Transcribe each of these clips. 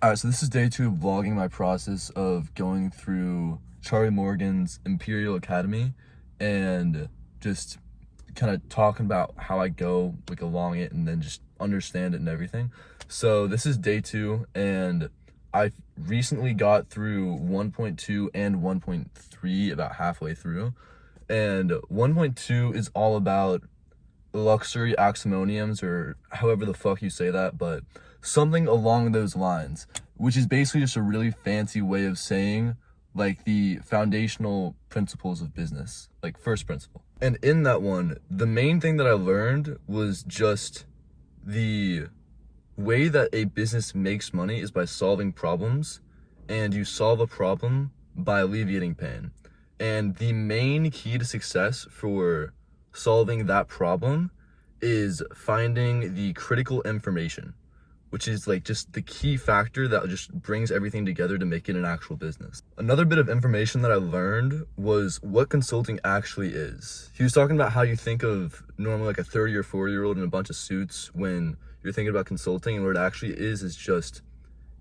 All right, so this is day 2 of vlogging my process of going through Charlie Morgan's Imperial Academy and just kind of talking about how I go like along it and then just understand it and everything. So this is day 2 and I recently got through 1.2 and 1.3 about halfway through. And 1.2 is all about luxury aximoniums, or however the fuck you say that, but something along those lines, which is basically just a really fancy way of saying like the foundational principles of business, like first principle. And in that one, the main thing that I learned was just the way that a business makes money is by solving problems, and you solve a problem by alleviating pain. And the main key to success for solving that problem is finding the critical information, which is like just the key factor that just brings everything together to make it an actual business. Another bit of information that I learned was what consulting actually is. He was talking about how you think of normally like a 30 or 40-year-old in a bunch of suits when you're thinking about consulting, and what it actually is just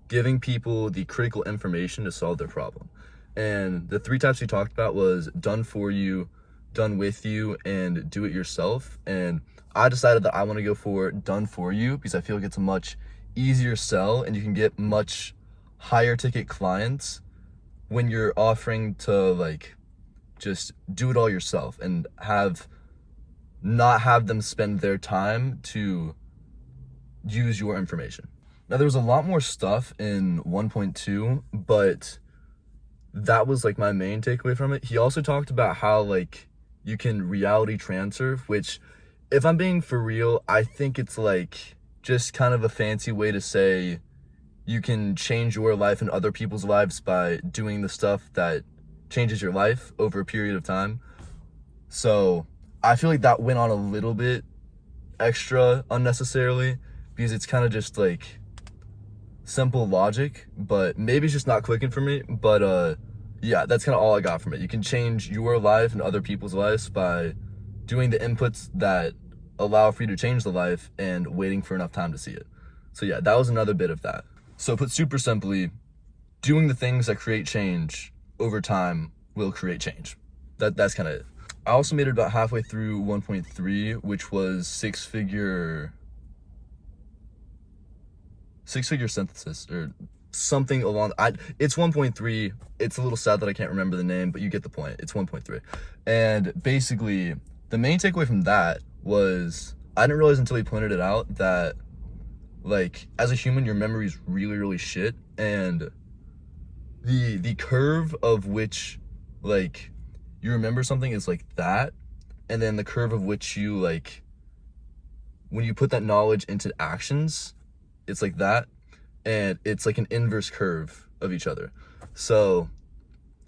giving people the critical information to solve their problem. And the 3 types he talked about was done for you, done with you, and do it yourself. And I decided that I want to go for done for you because I feel like it's a much easier sell and you can get much higher ticket clients when you're offering to like just do it all yourself and not have them spend their time to use your information. Now there was a lot more stuff in 1.2, but that was like my main takeaway from it. He also talked about how like you can reality transfer, which if I'm being for real, I think it's like just kind of a fancy way to say you can change your life and other people's lives by doing the stuff that changes your life over a period of time. So I feel like that went on a little bit extra unnecessarily because it's kind of just like simple logic, but maybe it's just not clicking for me. But yeah, that's kind of all I got from it. You can change your life and other people's lives by doing the inputs that allow for you to change the life and waiting for enough time to see it. So yeah, that was another bit of that. So put super simply, doing the things that create change over time will create change. That's kind of it. I also made it about halfway through 1.3, which was six-figure synthesis or something along it's 1.3. It's a little sad that I can't remember the name, but you get the point. It's 1.3. And basically the main takeaway from that was I didn't realize until he pointed it out that like as a human your memory is really, really shit, and the curve of which like you remember something is like that, and then the curve of which you like when you put that knowledge into actions, it's like that, and it's like an inverse curve of each other. So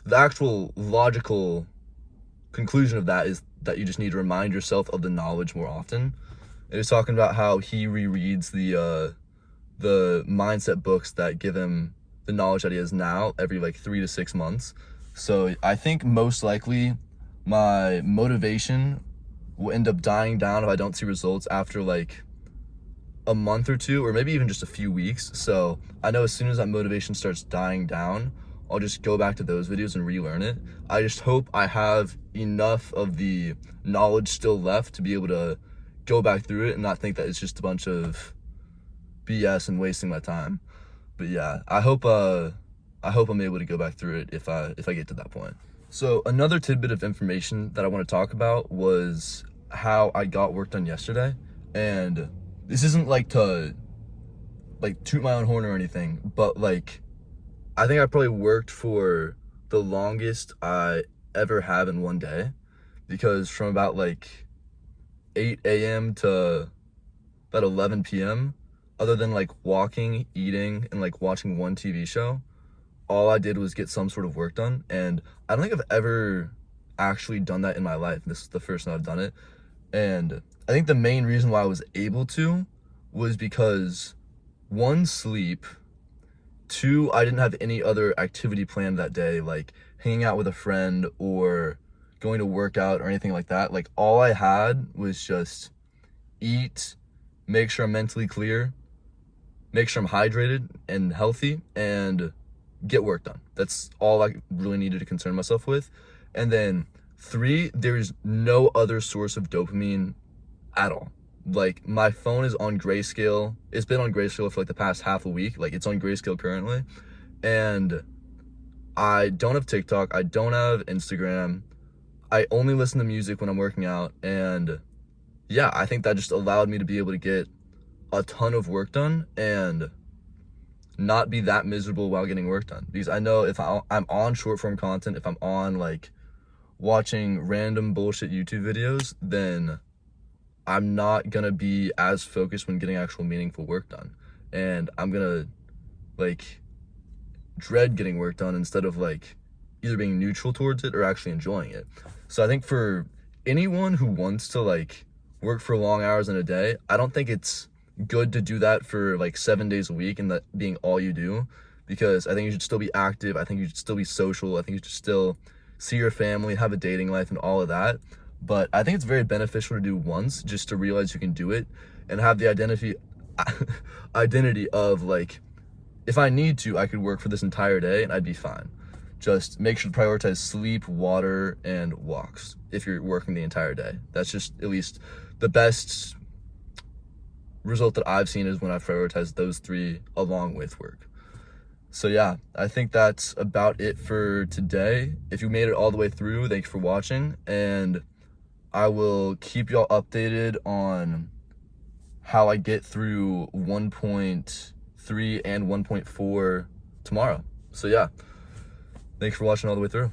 the actual logical conclusion of that is that you just need to remind yourself of the knowledge more often. It was talking about how he rereads the mindset books that give him the knowledge that he has now every like 3 to 6 months. So I think most likely my motivation will end up dying down if I don't see results after like a month or 2, or maybe even just a few weeks. So I know as soon as that motivation starts dying down, I'll just go back to those videos and relearn it. I just hope I have enough of the knowledge still left to be able to go back through it and not think that it's just a bunch of BS and wasting my time. But yeah, I hope I'm able to go back through it if I get to that point. So another tidbit of information that I want to talk about was how I got work done yesterday. And this isn't like to like toot my own horn or anything, but like I think I probably worked for the longest I ever have in one day, because from about like 8 a.m. to about 11 p.m., other than like walking, eating, and like watching one TV show, all I did was get some sort of work done. And I don't think I've ever actually done that in my life. This is the first time I've done it. And I think the main reason why I was able to was because 1, sleep, 2, I didn't have any other activity planned that day, like hanging out with a friend or going to work out or anything like that. Like all I had was just eat, make sure I'm mentally clear, make sure I'm hydrated and healthy, and get work done. That's all I really needed to concern myself with. And then 3, there's no other source of dopamine at all. Like, my phone is on grayscale. It's been on grayscale for like the past half a week. Like, it's on grayscale currently. And I don't have TikTok. I don't have Instagram. I only listen to music when I'm working out. And yeah, I think that just allowed me to be able to get a ton of work done and not be that miserable while getting work done. Because I know if I'm on short form content, if I'm on like watching random bullshit YouTube videos, then I'm not gonna be as focused when getting actual meaningful work done. And I'm gonna like dread getting work done instead of like either being neutral towards it or actually enjoying it. So I think for anyone who wants to like work for long hours in a day, I don't think it's good to do that for like 7 days a week and that being all you do, because I think you should still be active. I think you should still be social. I think you should still see your family, have a dating life and all of that. But I think it's very beneficial to do once, just to realize you can do it and have the identity of like, if I need to, I could work for this entire day and I'd be fine. Just make sure to prioritize sleep, water, and walks if you're working the entire day. That's just at least the best result that I've seen is when I prioritize those 3 along with work. So yeah, I think that's about it for today. If you made it all the way through, thanks for watching, and I will keep y'all updated on how I get through 1.3 and 1.4 tomorrow. So yeah, thanks for watching all the way through.